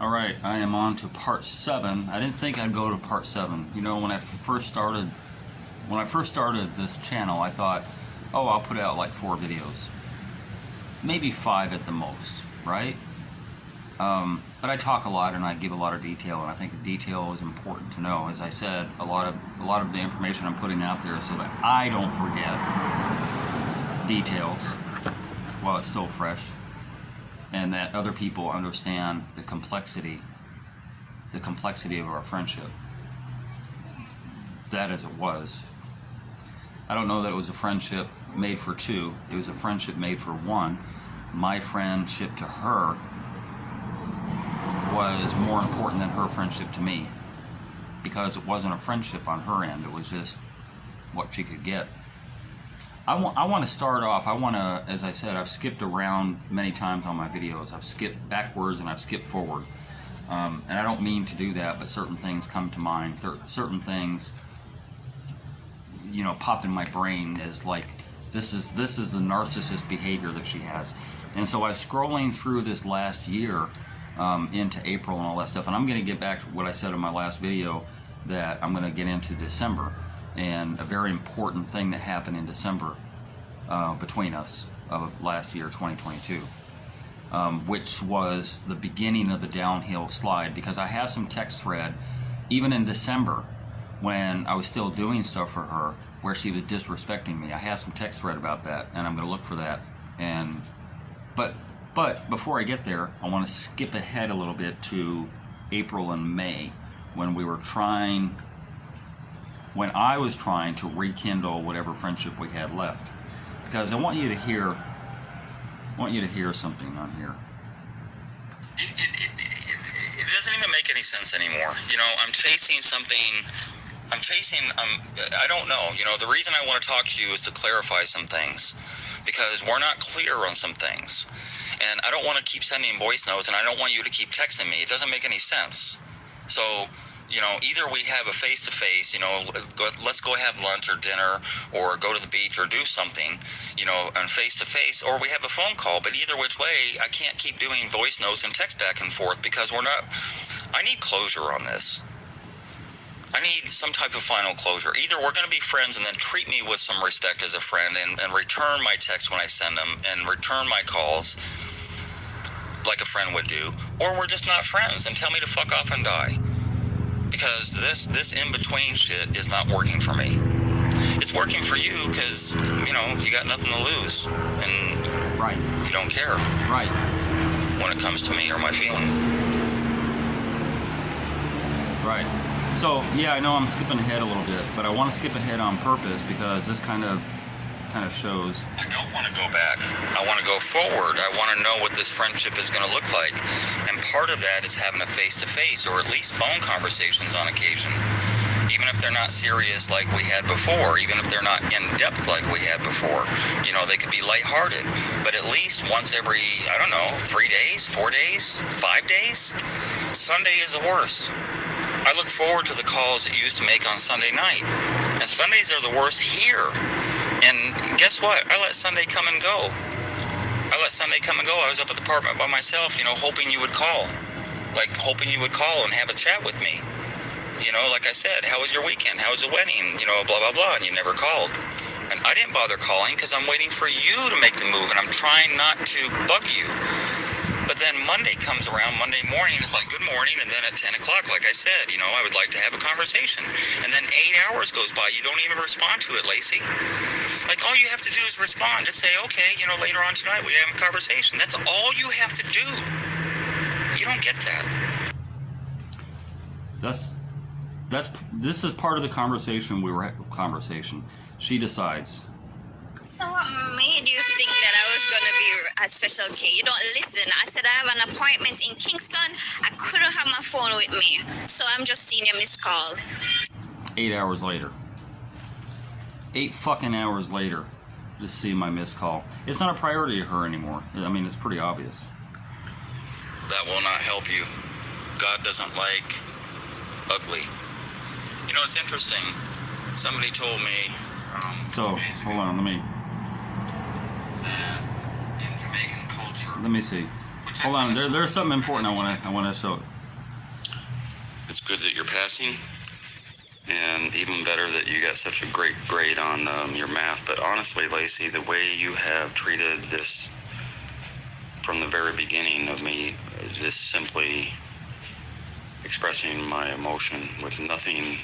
Alright, I am on to part 7. I didn't think I'd go to part 7. You know, when I first started this channel, I thought, oh, I'll put out like 4 videos. Maybe 5 at the most, right? But I talk a lot and I give a lot of detail, and I think the detail is important to know. As I said, a lot of the information I'm putting out there so that I don't forget details while it's still fresh, and that other people understand the complexity of our friendship. That as it was. I don't know that it was a friendship made for 2. It was a friendship made for 1. My friendship to her was more important than her friendship to me, because it wasn't a friendship on her end. It was just what she could get. I want to start off, as I said, I've skipped around many times on my videos. I've skipped backwards and I've skipped forward. And I don't mean to do that, but certain things come to mind. Certain things, you know, pop in my brain as like, this is the narcissist behavior that she has. And so I was scrolling through this last year into April and all that stuff. And I'm going to get back to what I said in my last video, that I'm going to get into December. And a very important thing that happened in December between us of last year, 2022, which was the beginning of the downhill slide, because I have some text thread, even in December, when I was still doing stuff for her, where she was disrespecting me. I have some text thread about that, and I'm going to look for that. But before I get there, I want to skip ahead a little bit to April and May, when I was trying to rekindle whatever friendship we had left, because I want you to hear something on here. It doesn't even make any sense anymore. You know, I'm chasing something. I don't know. You know, the reason I want to talk to you is to clarify some things, because we're not clear on some things, and I don't want to keep sending voice notes, and I don't want you to keep texting me. It doesn't make any sense. So, you know, either we have a face-to-face, you know, let's go have lunch or dinner or go to the beach or do something, you know, and face-to-face, or we have a phone call. But either which way, I can't keep doing voice notes and text back and forth, because I need closure on this. I need some type of final closure. Either we're going to be friends and then treat me with some respect as a friend, and return my texts when I send them and return my calls like a friend would do, or we're just not friends and tell me to fuck off and die. Because this in-between shit is not working for me. It's working for you because, you know, you got nothing to lose. And right, you don't care. Right. When it comes to me or my feeling. Right. So, yeah, I know I'm skipping ahead a little bit, but I want to skip ahead on purpose, because this kind of shows. I don't want to go back. I want to go forward. I want to know what this friendship is going to look like. And part of that is having a face-to-face, or at least phone conversations on occasion. Even if they're not serious like we had before, even if they're not in-depth like we had before. You know, they could be lighthearted. But at least once every, I don't know, 3 days, 4 days, 5 days? Sunday is the worst. I look forward to the calls that you used to make on Sunday night. And Sundays are the worst here. And guess what? I let Sunday come and go. I was up at the apartment by myself, you know, hoping you would call. Like, hoping you would call and have a chat with me. You know, like I said, how was your weekend? How was the wedding? You know, blah, blah, blah. And you never called. And I didn't bother calling because I'm waiting for you to make the move, and I'm trying not to bug you. But then Monday comes around, Monday morning, it's like, good morning, and then at 10 o'clock, like I said, you know, I would like to have a conversation. And then 8 hours goes by, you don't even respond to it, Lacey. Like, all you have to do is respond. Just say, okay, you know, later on tonight we have a conversation. That's all you have to do. You don't get that. This is part of the conversation She decides. So what made you think that I was going to be a special K? You don't listen. I said I have an appointment in Kingston. I couldn't have my phone with me. So I'm just seeing your missed call. 8 hours later. 8 fucking hours later. Just seeing my missed call. It's not a priority to her anymore. I mean, it's pretty obvious. That will not help you. God doesn't like ugly. You know, it's interesting. Somebody told me... So, hold on, let me in Jamaican culture, see. Hold on, there's something important I want to show. It's good that you're passing, and even better that you got such a great grade on your math. But honestly, Lacey, the way you have treated this from the very beginning of me, just simply expressing my emotion with nothing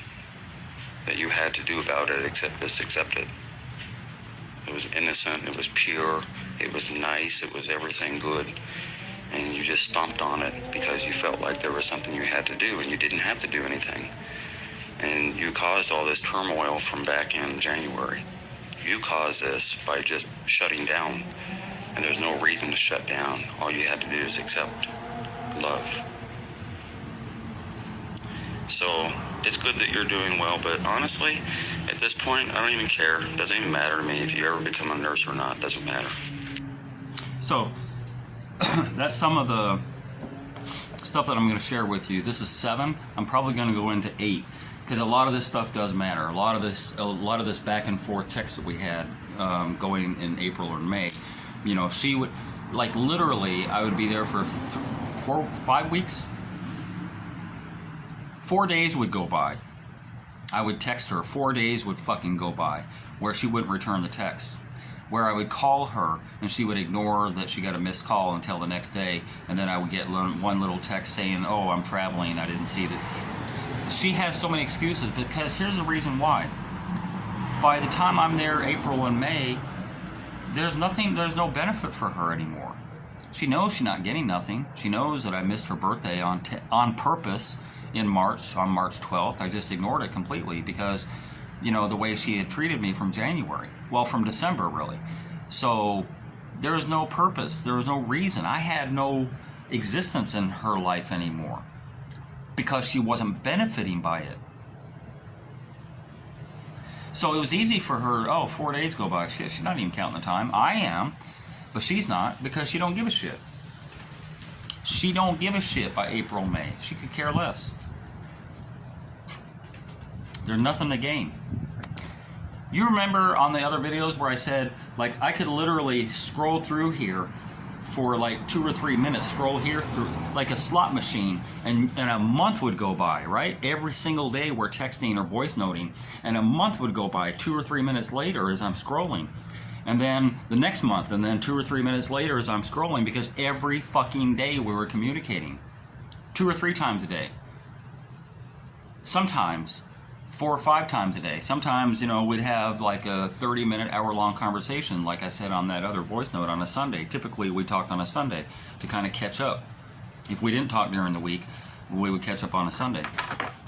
that you had to do about it except just accept it. It was innocent, it was pure, it was nice, it was everything good. And you just stomped on it because you felt like there was something you had to do, and you didn't have to do anything. And you caused all this turmoil from back in January. You caused this by just shutting down, and there's no reason to shut down. All you had to do is accept love. So it's good that you're doing well, but honestly, at this point, I don't even care. It doesn't even matter to me if you ever become a nurse or not. It doesn't matter. So that's some of the stuff that I'm going to share with you. This is 7. I'm probably going to go into 8 because a lot of this stuff does matter. A lot of this back and forth text that we had going in April or May. You know, she would, like, literally, I would be there for 5 weeks. 4 days would go by. I would text her. 4 days would fucking go by where she wouldn't return the text. Where I would call her and she would ignore that she got a missed call until the next day, and then I would get one little text saying, "Oh, I'm traveling, I didn't see that." She has so many excuses because here's the reason why. By the time I'm there April and May, there's no benefit for her anymore. She knows she's not getting nothing. She knows that I missed her birthday on purpose on March 12th. I just ignored it completely because, you know, the way she had treated me from January. Well, from December, really. So there was no purpose. There was no reason. I had no existence in her life anymore because she wasn't benefiting by it. So it was easy for her, 4 days go by. Shit, she's not even counting the time. I am, but she's not because she don't give a shit. She don't give a shit by April, May. She could care less. There's nothing to gain. You remember on the other videos where I said, like, I could literally scroll through here for like 2 or 3 minutes, scroll here through like a slot machine, and a month would go by, right? Every single day we're texting or voice noting, and a month would go by 2 or 3 minutes later as I'm scrolling. And then the next month, and then 2 or 3 minutes later as I'm scrolling, because every fucking day we were communicating. 2 or 3 times a day. Sometimes 4 or 5 times a day. Sometimes, you know, we'd have like a 30-minute, hour-long conversation, like I said on that other voice note, on a Sunday. Typically, we talked on a Sunday to kind of catch up. If we didn't talk during the week, we would catch up on a Sunday.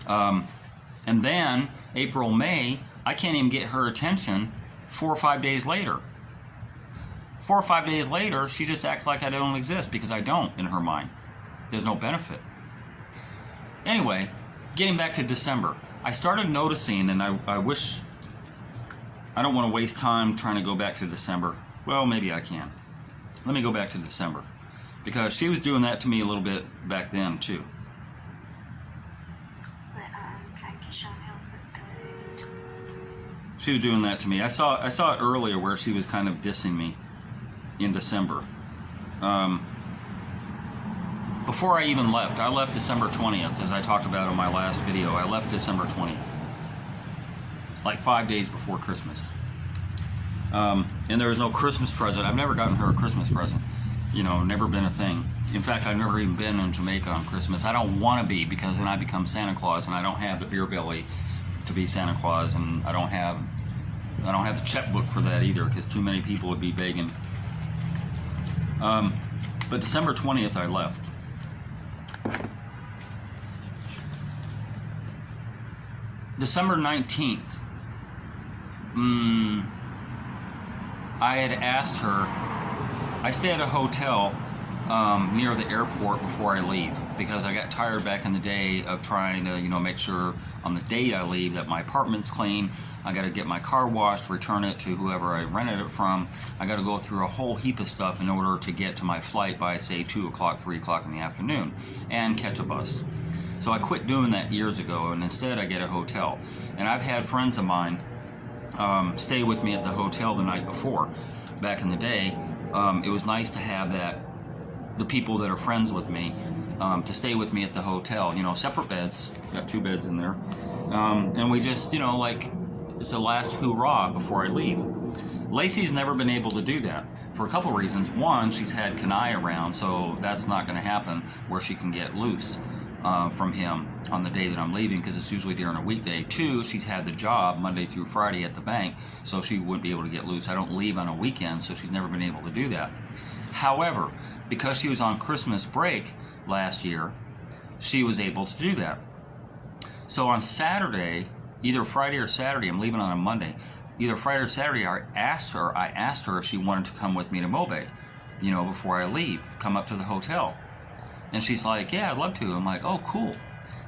And then, April, May, I can't even get her attention 4 or 5 days later. 4 or 5 days later, she just acts like I don't exist because I don't in her mind. There's no benefit. Anyway, getting back to December. I started noticing, and I wish, I don't want to waste time trying to go back to December. Well, maybe I can. Let me go back to December. Because she was doing that to me a little bit back then, too. She was doing that to me. I saw it earlier where she was kind of dissing me in December. Before I even left, I left December 20th, as I talked about in my last video. I left December 20th, like 5 days before Christmas. And there was no Christmas present. I've never gotten her a Christmas present. You know, never been a thing. In fact, I've never even been in Jamaica on Christmas. I don't want to be, because then I become Santa Claus, and I don't have the beer belly to be Santa Claus, and I don't have the checkbook for that either, because too many people would be begging. But December 20th, I left. December 19th, I had asked her, I stay at a hotel near the airport before I leave, because I got tired back in the day of trying to, make sure on the day I leave that my apartment's clean. I got to get my car washed, return it to whoever I rented it from. I got to go through a whole heap of stuff in order to get to my flight by, say, 2 o'clock, 3 o'clock in the afternoon, and catch a bus. So I quit doing that years ago, and instead I get a hotel. And I've had friends of mine stay with me at the hotel the night before. Back in the day, it was nice to have the people that are friends with me to stay with me at the hotel. You know, separate beds. Got 2 beds in there. And we just, you know, like, it's the last hoorah before I leave. Lacey's never been able to do that for a couple reasons. One, she's had Kanai around, so that's not going to happen where she can get loose from him on the day that I'm leaving, because it's usually during a weekday. 2, she's had the job Monday through Friday at the bank, so she wouldn't be able to get loose. I don't leave on a weekend, so she's never been able to do that. However, because she was on Christmas break last year, she was able to do that. So on Saturday, either Friday or Saturday, I'm leaving on a Monday, either Friday or Saturday, I asked her if she wanted to come with me to Mobay, you know, before I leave, come up to the hotel. And she's like, yeah, I'd love to. I'm like, oh, cool.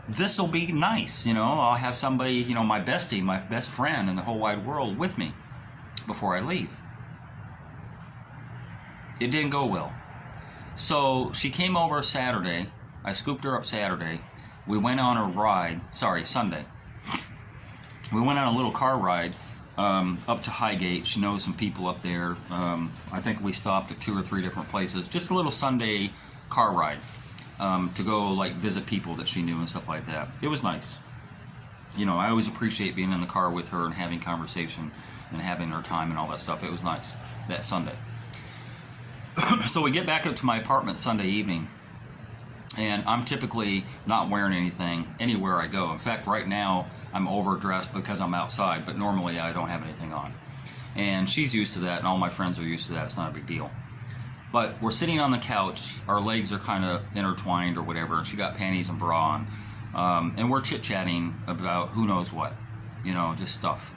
This will be nice, you know. I'll have somebody, you know, my bestie, my best friend in the whole wide world with me before I leave. It didn't go well. So she came over Saturday. I scooped her up Saturday. We went on a ride, Sunday. We went on a little car ride up to Highgate. She knows some people up there. I think we stopped at 2 or 3 different places. Just a little Sunday car ride to go like visit people that she knew and stuff like that. It was nice. You know, I always appreciate being in the car with her and having conversation and having her time and all that stuff. It was nice that Sunday. So we get back up to my apartment Sunday evening, and I'm typically not wearing anything anywhere I go. In fact, right now I'm overdressed because I'm outside, but normally I don't have anything on. And she's used to that, and all my friends are used to that. It's not a big deal. But we're sitting on the couch, our legs are kind of intertwined or whatever, and she got panties and bra on, and we're chit-chatting about who knows what, you know, just stuff.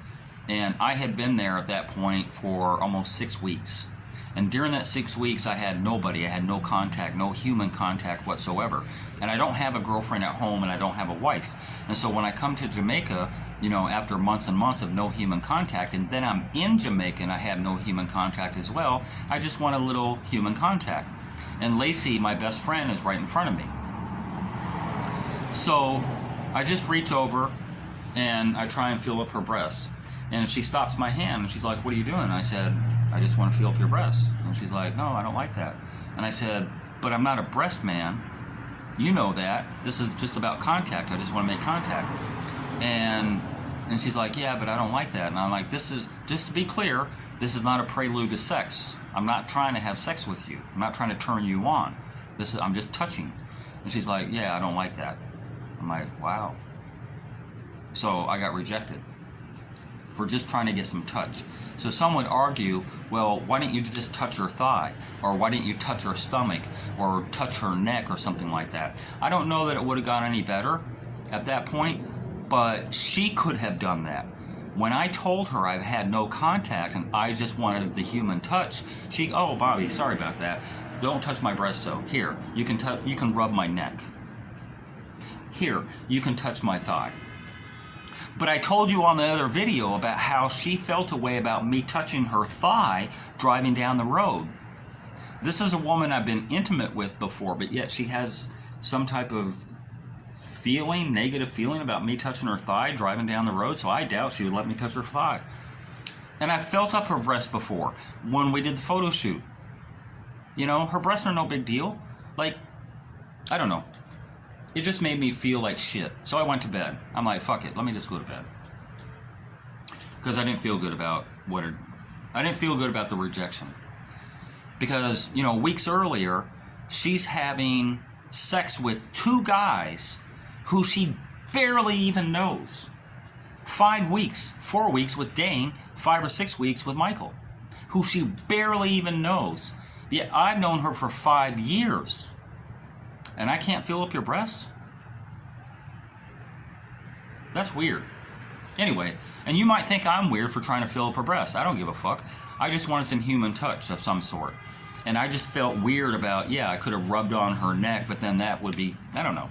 And I had been there at that point for almost 6 weeks. And during that 6 weeks, I had nobody. I had no contact, no human contact whatsoever. And I don't have a girlfriend at home, and I don't have a wife. And so when I come to Jamaica, you know, after months and months of no human contact, and then I'm in Jamaica and I have no human contact as well, I just want a little human contact. And Lacey, my best friend, is right in front of me. So I just reach over and I try and feel up her breast. And she stops my hand and she's like, what are you doing? I said, I just want to feel up your breast. And she's like, no, I don't like that. And I said, but I'm not a breast man. You know that. This is just about contact. I just want to make contact. And she's like, yeah, but I don't like that. And I'm like, this is, just to be clear, this is not a prelude to sex. I'm not trying to have sex with you. I'm not trying to turn you on. I'm just touching. And she's like, yeah, I don't like that. I'm like, wow. So I got rejected for just trying to get some touch. So some would argue, well, why didn't you just touch her thigh? Or why didn't you touch her stomach? Or touch her neck or something like that? I don't know that it would have gone any better at that point, but she could have done that. When I told her I've had no contact and I just wanted the human touch, she, oh, Bobby, sorry about that. Don't touch my breast though. Here, you can rub my neck. Here, you can touch my thigh. But I told you on the other video about how she felt a way about me touching her thigh driving down the road. This is a woman I've been intimate with before, but yet she has some type of feeling, negative feeling about me touching her thigh driving down the road, so I doubt she would let me touch her thigh. And I felt up her breast before when we did the photo shoot. You know, her breasts are no big deal. Like, I don't know. It just made me feel like shit. So I went to bed. I'm like, fuck it, let me just go to bed. Because I didn't feel good about I didn't feel good about the rejection. Because, you know, weeks earlier, she's having sex with 2 guys who she barely even knows. 5 weeks, 4 weeks with Dane, 5 or 6 weeks with Michael, who she barely even knows. Yet I've known her for 5 years. And I can't feel up your breast? That's weird. Anyway, and you might think I'm weird for trying to fill up her breast. I don't give a fuck. I just wanted some human touch of some sort. And I just felt weird about, yeah, I could have rubbed on her neck, but then that would be, I don't know.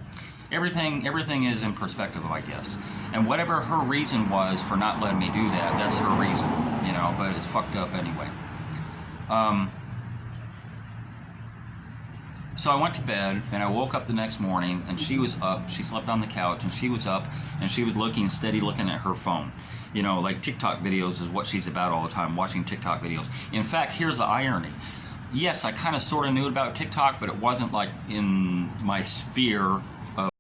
Everything is in perspective, I guess. And whatever her reason was for not letting me do that, that's her reason, you know, but it's fucked up anyway. So I went to bed, and I woke up the next morning, and she was up. She slept on the couch, and she was up, and she was looking at her phone. You know, like TikTok videos is what she's about all the time, watching TikTok videos. In fact, here's the irony. yes, I kind of sort of knew about TikTok, but it wasn't like in my sphere